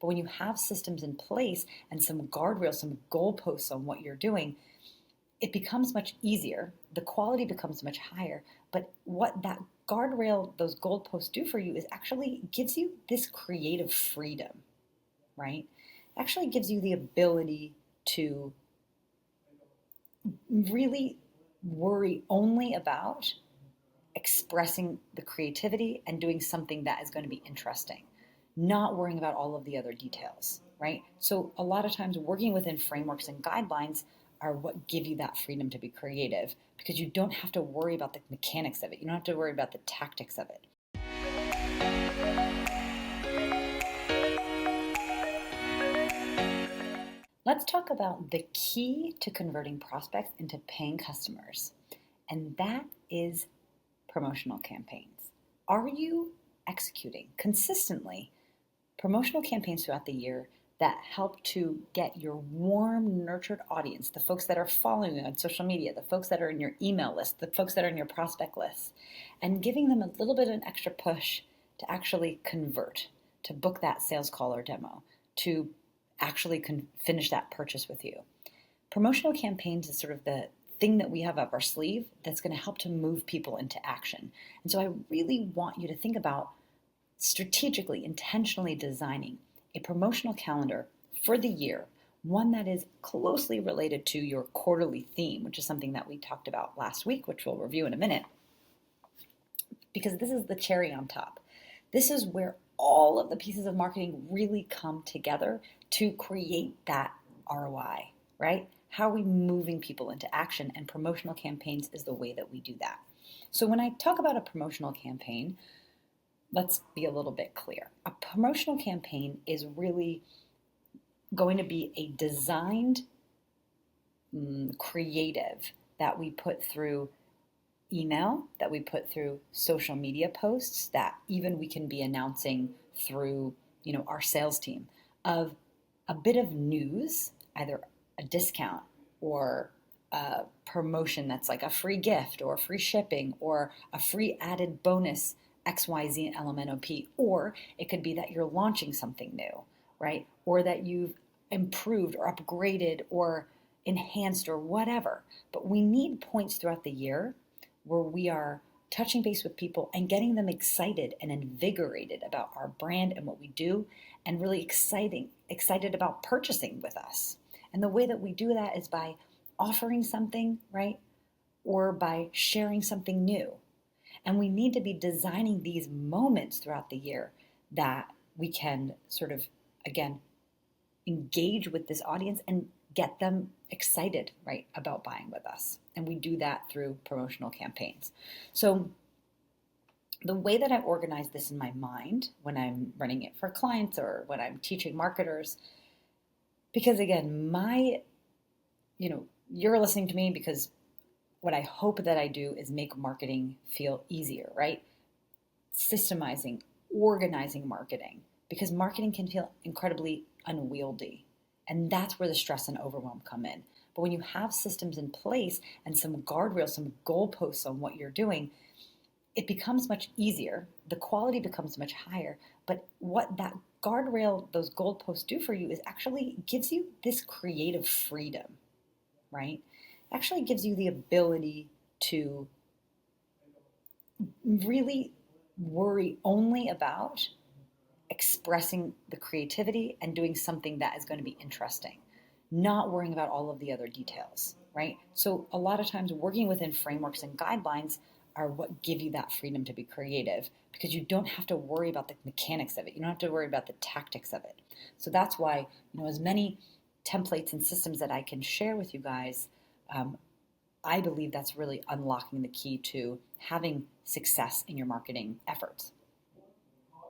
But when you have systems in place and some guardrails, some goalposts on what you're doing, it becomes much easier. The quality becomes much higher. But what that guardrail, those goalposts do for you is actually gives you this creative freedom, right? It actually gives you the ability to really worry only about expressing the creativity and doing something that is going to be interesting, not worrying about all of the other details, right? So a lot of times working within frameworks and guidelines are what give you that freedom to be creative, because you don't have to worry about the mechanics of it. You don't have to worry about the tactics of it. Let's talk about the key to converting prospects into paying customers, and that is promotional campaigns. Are you executing consistently promotional campaigns throughout the year that help to get your warm, nurtured audience, the folks that are following you on social media, the folks that are in your email list, the folks that are in your prospect list, and giving them a little bit of an extra push to actually convert, to book that sales call or demo, to actually finish that purchase with you? Promotional campaigns is sort of the thing that we have up our sleeve that's going to help to move people into action. And so I really want you to think about strategically, intentionally designing a promotional calendar for the year, one that is closely related to your quarterly theme, which is something that we talked about last week, which we'll review in a minute, because this is the cherry on top. This is where all of the pieces of marketing really come together to create that ROI, right? How are we moving people into action? And promotional campaigns is the way that we do that. So when I talk about a promotional campaign, let's be a little bit clear. A promotional campaign is really going to be a designed creative that we put through email, that we put through social media posts, that even we can be announcing through, our sales team, of a bit of news, either a discount or a promotion that's like a free gift or free shipping or a free added bonus XYZ LMNOP, or it could be that you're launching something new, right? Or that you've improved or upgraded or enhanced or whatever. But we need points throughout the year where we are touching base with people and getting them excited and invigorated about our brand and what we do, and really excited about purchasing with us. And the way that we do that is by offering something, right? Or by sharing something new. And we need to be designing these moments throughout the year that we can sort of, again, engage with this audience and get them excited, right, about buying with us. And we do that through promotional campaigns. So the way that I organize this in my mind when I'm running it for clients or when I'm teaching marketers, because again, you're listening to me because what I hope that I do is make marketing feel easier, right? Systemizing, organizing marketing, because marketing can feel incredibly unwieldy. And that's where the stress and overwhelm come in. But when you have systems in place and some guardrails, some goalposts on what you're doing, it becomes much easier. The quality becomes much higher. But what that guardrail, those goalposts do for you is actually gives you this creative freedom, right? It actually gives you the ability to really worry only about expressing the creativity and doing something that is going to be interesting, not worrying about all of the other details, right? So a lot of times working within frameworks and guidelines are what give you that freedom to be creative, because you don't have to worry about the mechanics of it. You don't have to worry about the tactics of it. So that's why, as many templates and systems that I can share with you guys, I believe that's really unlocking the key to having success in your marketing efforts.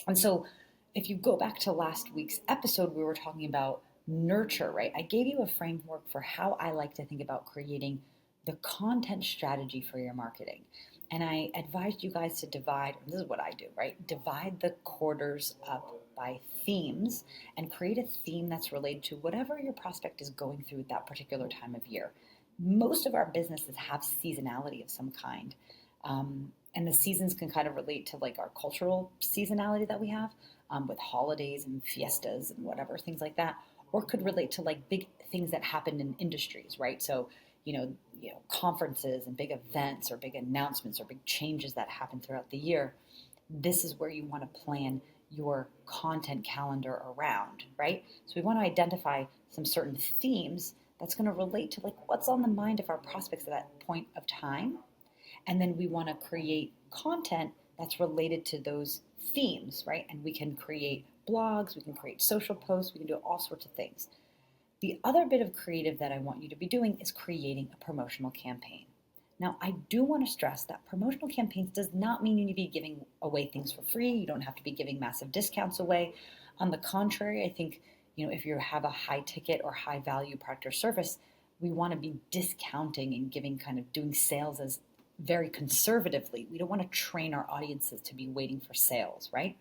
And so if you go back to last week's episode, we were talking about nurture, right? I gave you a framework for how I like to think about creating the content strategy for your marketing. And I advised you guys to divide, and this is what I do, right? Divide the quarters up by themes and create a theme that's related to whatever your prospect is going through at that particular time of year. Most of our businesses have seasonality of some kind. And the seasons can kind of relate to like our cultural seasonality that we have. with holidays and fiestas and whatever, things like that, or could relate to like big things that happen in industries, right? So, conferences and big events or big announcements or big changes that happen throughout the year. This is where you want to plan your content calendar around, right? So we want to identify some certain themes that's going to relate to like what's on the mind of our prospects at that point of time. And then we want to create content that's related to those themes, right? And we can create blogs, we can create social posts, we can do all sorts of things. The other bit of creative that I want you to be doing is creating a promotional campaign. Now, I do want to stress that promotional campaigns does not mean you need to be giving away things for free. You don't have to be giving massive discounts away. On the contrary, I think, if you have a high ticket or high value product or service, we want to be discounting and doing sales as very conservatively. We don't want to train our audiences to be waiting for sales, right?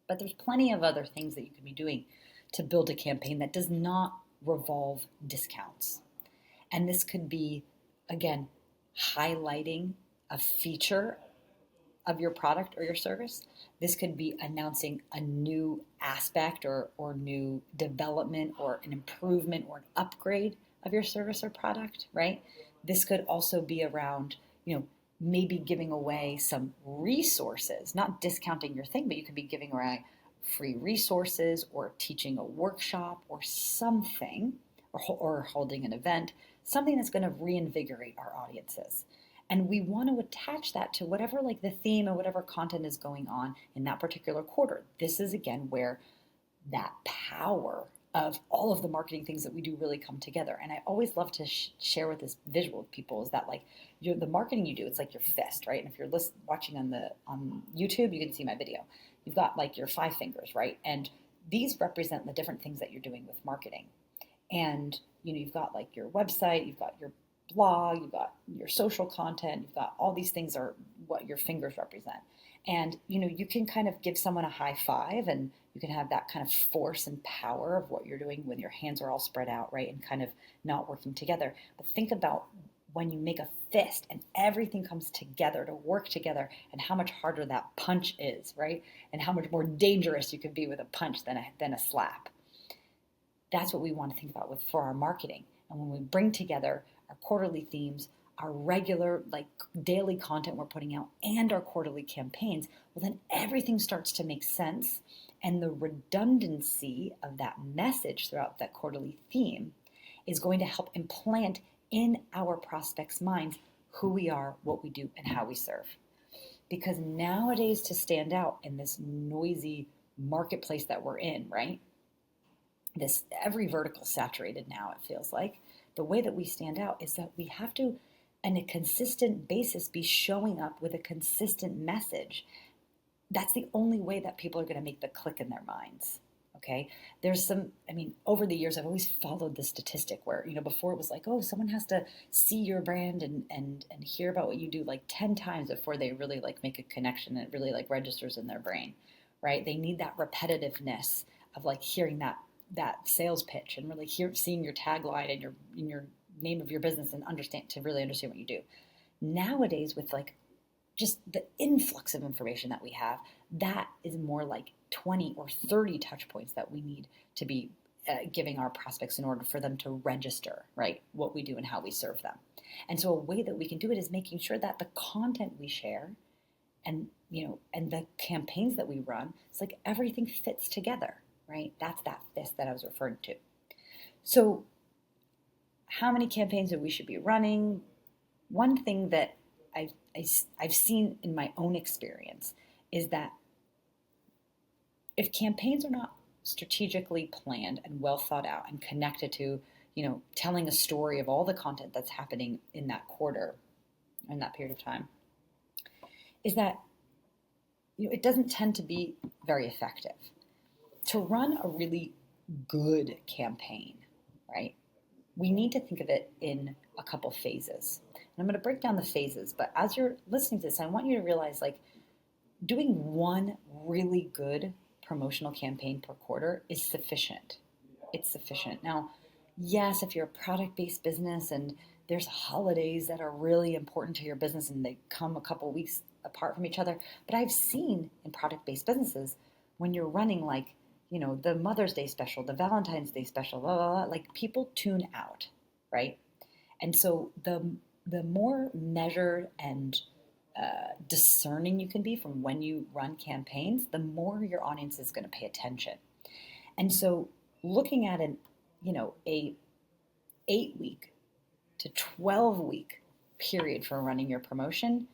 But there's plenty of other things that you can be doing to build a campaign that does not revolve discounts. And this could be, again, highlighting a feature of your product or your service. This could be announcing a new aspect or new development or an improvement or an upgrade of your service or product, right? This could also be around, maybe giving away some resources, not discounting your thing, but you could be giving away free resources or teaching a workshop or something, or holding an event, something that's going to reinvigorate our audiences. And we want to attach that to whatever like the theme or whatever content is going on in that particular quarter. This is again where that power of all of the marketing things that we do really come together. And I always love to share with this visual with people is that like the marketing you do, it's like your fist, right? And if you're watching on YouTube, you can see my video. You've got like your 5 fingers, right? And these represent the different things that you're doing with marketing. And you've got like your website, you've got your blog, you've got your social content, you've got all these things are what your fingers represent. And, you can kind of give someone a high five and you can have that kind of force and power of what you're doing when your hands are all spread out, right? And kind of not working together. But think about when you make a fist and everything comes together to work together and how much harder that punch is, right? And how much more dangerous you can be with a punch than a slap. That's what we want to think about for our marketing. And when we bring together our quarterly themes, our regular like daily content we're putting out, and our quarterly campaigns, well then everything starts to make sense. And the redundancy of that message throughout that quarterly theme is going to help implant in our prospects' minds who we are, what we do, and how we serve. Because nowadays, to stand out in this noisy marketplace that we're in, right? Every vertical saturated now, it feels like. The way that we stand out is that we have to, on a consistent basis, be showing up with a consistent message. That's the only way that people are going to make the click in their minds. Okay. Over the years, I've always followed the statistic where, before it was like, oh, someone has to see your brand and hear about what you do like 10 times before they really like make a connection and it really like registers in their brain, right? They need that repetitiveness of like hearing that sales pitch and really seeing your tagline and your name of your business and really understand what you do. Nowadays, with like just the influx of information that we have, that is more like 20 or 30 touch points that we need to be giving our prospects in order for them to register, right, what we do and how we serve them. And so a way that we can do it is making sure that the content we share and the campaigns that we run, it's like everything fits together, right? That's that fist that I was referring to. So how many campaigns that we should be running? One thing that I've seen in my own experience is that if campaigns are not strategically planned and well thought out and connected to, telling a story of all the content that's happening in that quarter, in that period of time, is that, it doesn't tend to be very effective. To run a really good campaign, right, we need to think of it in a couple phases. And I'm going to break down the phases, but as you're listening to this, I want you to realize like doing one really good promotional campaign per quarter is sufficient. It's sufficient. Now, yes, if you're a product-based business and there's holidays that are really important to your business and they come a couple weeks apart from each other, but I've seen in product-based businesses when you're running like, the Mother's Day special, the Valentine's Day special, blah, blah, blah, like people tune out, right? And so the more measured and discerning you can be from when you run campaigns, the more your audience is going to pay attention. And so looking at a 8-week to 12-week period for running your promotion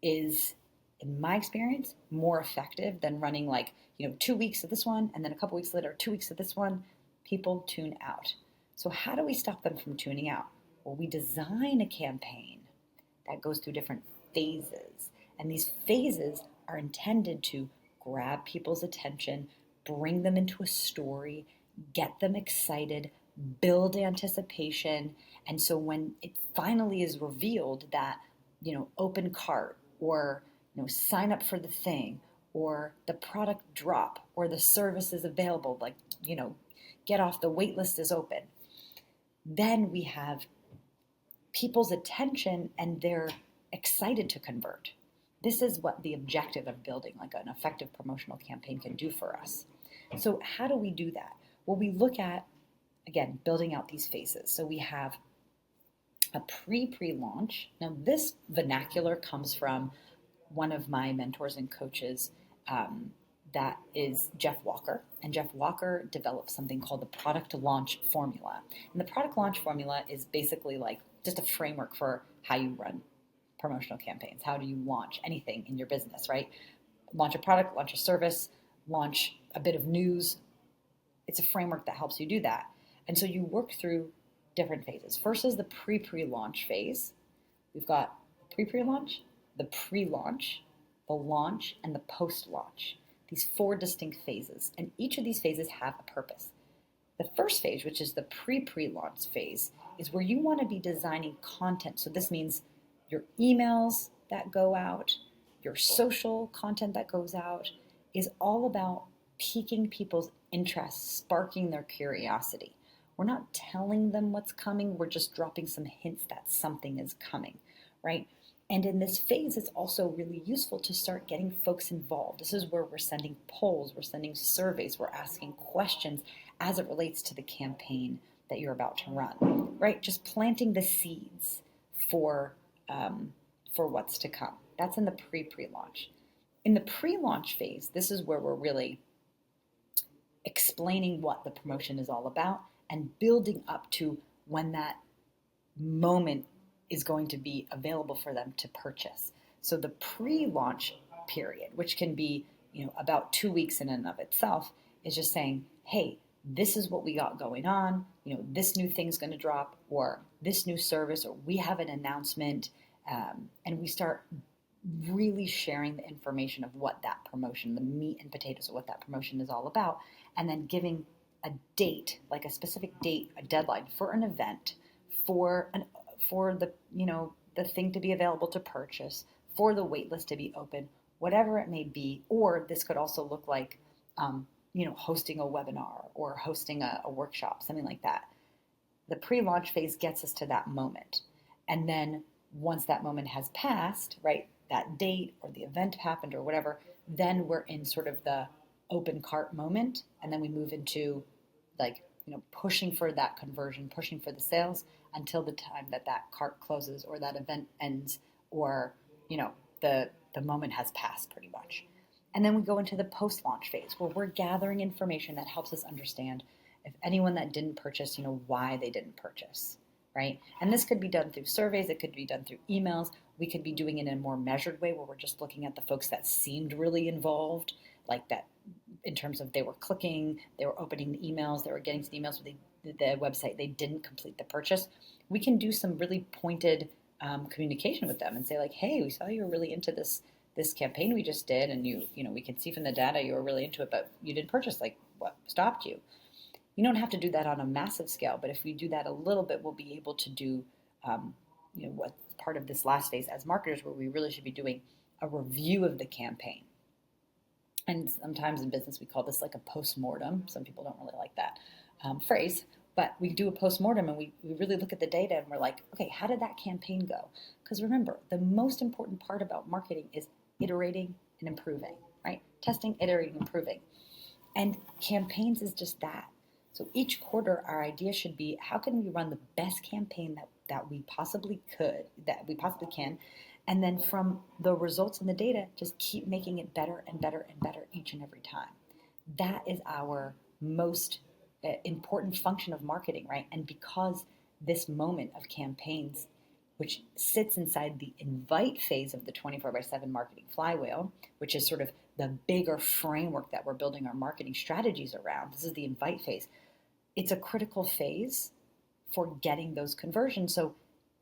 is, in my experience, more effective than running like, 2 weeks of this one and then a couple weeks later, 2 weeks of this one. People tune out. So how do we stop them from tuning out? Well, we design a campaign that goes through different phases. And these phases are intended to grab people's attention, bring them into a story, get them excited, build anticipation. And so when it finally is revealed that, open cart or, sign up for the thing or the product drop or the service is available, like, get off the wait list is open, then we have people's attention and they're excited to convert. This is what the objective of building like an effective promotional campaign can do for us. So how do we do that? Well, we look at, again, building out these phases. So we have a pre-launch. Now, this vernacular comes from one of my mentors and coaches, that is Jeff Walker. And Jeff Walker developed something called the product launch formula. And the product launch formula is basically like just a framework for how you run promotional campaigns. How do you launch anything in your business, right? Launch a product, launch a service, launch a bit of news. It's a framework that helps you do that. And so you work through different phases. First is the pre-launch phase. We've got pre-launch, the pre-launch, the launch, and the post-launch. These 4 distinct phases. And each of these phases have a purpose. The first phase, which is the pre-launch phase, is where you want to be designing content. So this means your emails that go out, your social content that goes out, is all about piquing people's interest, sparking their curiosity. We're not telling them what's coming. We're just dropping some hints that something is coming, right? And in this phase, it's also really useful to start getting folks involved. This is where we're sending polls, we're sending surveys, we're asking questions as it relates to the campaign that you're about to run, right? Just planting the seeds for what's to come. That's in the pre-launch. In the pre-launch phase, this is where we're really explaining what the promotion is all about and building up to when that moment is going to be available for them to purchase. So the pre-launch period, which can be, about 2 weeks in and of itself, is just saying, hey, this is what we got going on. This new thing's going to drop, or this new service, or we have an announcement, and we start really sharing the information of what that promotion, the meat and potatoes of what that promotion is all about, and then giving a date, like a specific date, a deadline for an event, for the the thing to be available to purchase, for the wait list to be open, whatever it may be. Or this could also look like hosting a webinar or hosting a workshop, something like that. The pre-launch phase gets us to that moment, and then once that moment has passed, right, that date or the event happened or whatever, then we're in sort of the open cart moment, and then we move into pushing for that conversion, pushing for the sales until the time that cart closes or that event ends, or the moment has passed pretty much. And then we go into the post-launch phase where we're gathering information that helps us understand if anyone that didn't purchase, why they didn't purchase, right? And this could be done through surveys, it could be done through emails. We could be doing it in a more measured way where we're just looking at the folks that seemed really involved, like that in terms of they were clicking, they were opening the emails, they were getting to the emails, the website, they didn't complete the purchase. We can do some really pointed communication with them and say like, hey, we saw you were really into this campaign we just did, and we can see from the data you were really into it, but you didn't purchase. Like, what stopped you? You don't have to do that on a massive scale, but if we do that a little bit, we'll be able to do what's part of this last phase as marketers, where we really should be doing a review of the campaign. And sometimes in business we call this like a post-mortem. Some people don't really like that phrase, but we do a post-mortem and we really look at the data and we're like, okay, how did that campaign go? Because remember, the most important part about marketing is iterating and improving, right? Testing, iterating, improving. And campaigns is just that. So each quarter, our idea should be, how can we run the best campaign that we possibly can, and then from the results and the data, just keep making it better and better and better each and every time. That is our most important function of marketing, right? And because this moment of campaigns, which sits inside the invite phase of the 24/7 marketing flywheel, which is sort of the bigger framework that we're building our marketing strategies around. This is the invite phase. It's a critical phase for getting those conversions. So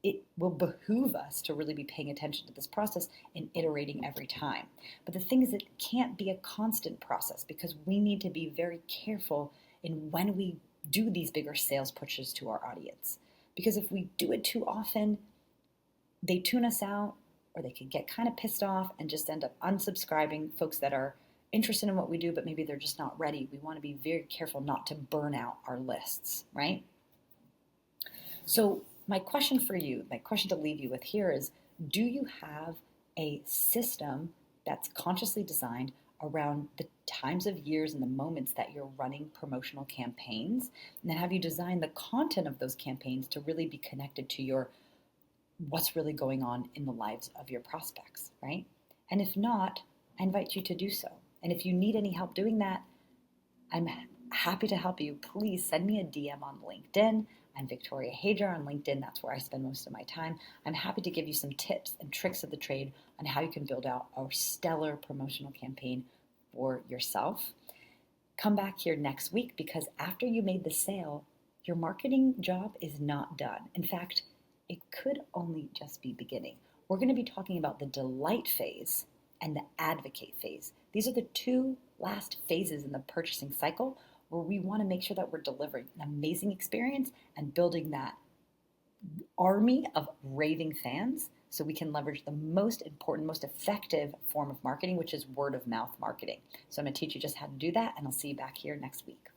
it will behoove us to really be paying attention to this process and iterating every time. But the thing is, it can't be a constant process because we need to be very careful in when we do these bigger sales pushes to our audience. Because if we do it too often, they tune us out, or they could get kind of pissed off and just end up unsubscribing, folks that are interested in what we do, but maybe they're just not ready. We want to be very careful not to burn out our lists, right? So my question for you, my question to leave you with here is, do you have a system that's consciously designed around the times of years and the moments that you're running promotional campaigns? And then have you designed the content of those campaigns to really be connected to your what's really going on in the lives of your prospects, right? And if not, I invite you to do so. And if you need any help doing that, I'm happy to help you. Please send me a DM on LinkedIn. I'm Victoria Hager on LinkedIn. That's where I spend most of my time. I'm happy to give you some tips and tricks of the trade on how you can build out a stellar promotional campaign for yourself. Come back here next week, because after you made the sale, your marketing job is not done. In fact, it could only just be beginning. We're going to be talking about the delight phase and the advocate phase. These are the two last phases in the purchasing cycle where we want to make sure that we're delivering an amazing experience and building that army of raving fans so we can leverage the most important, most effective form of marketing, which is word of mouth marketing. So I'm going to teach you just how to do that, and I'll see you back here next week.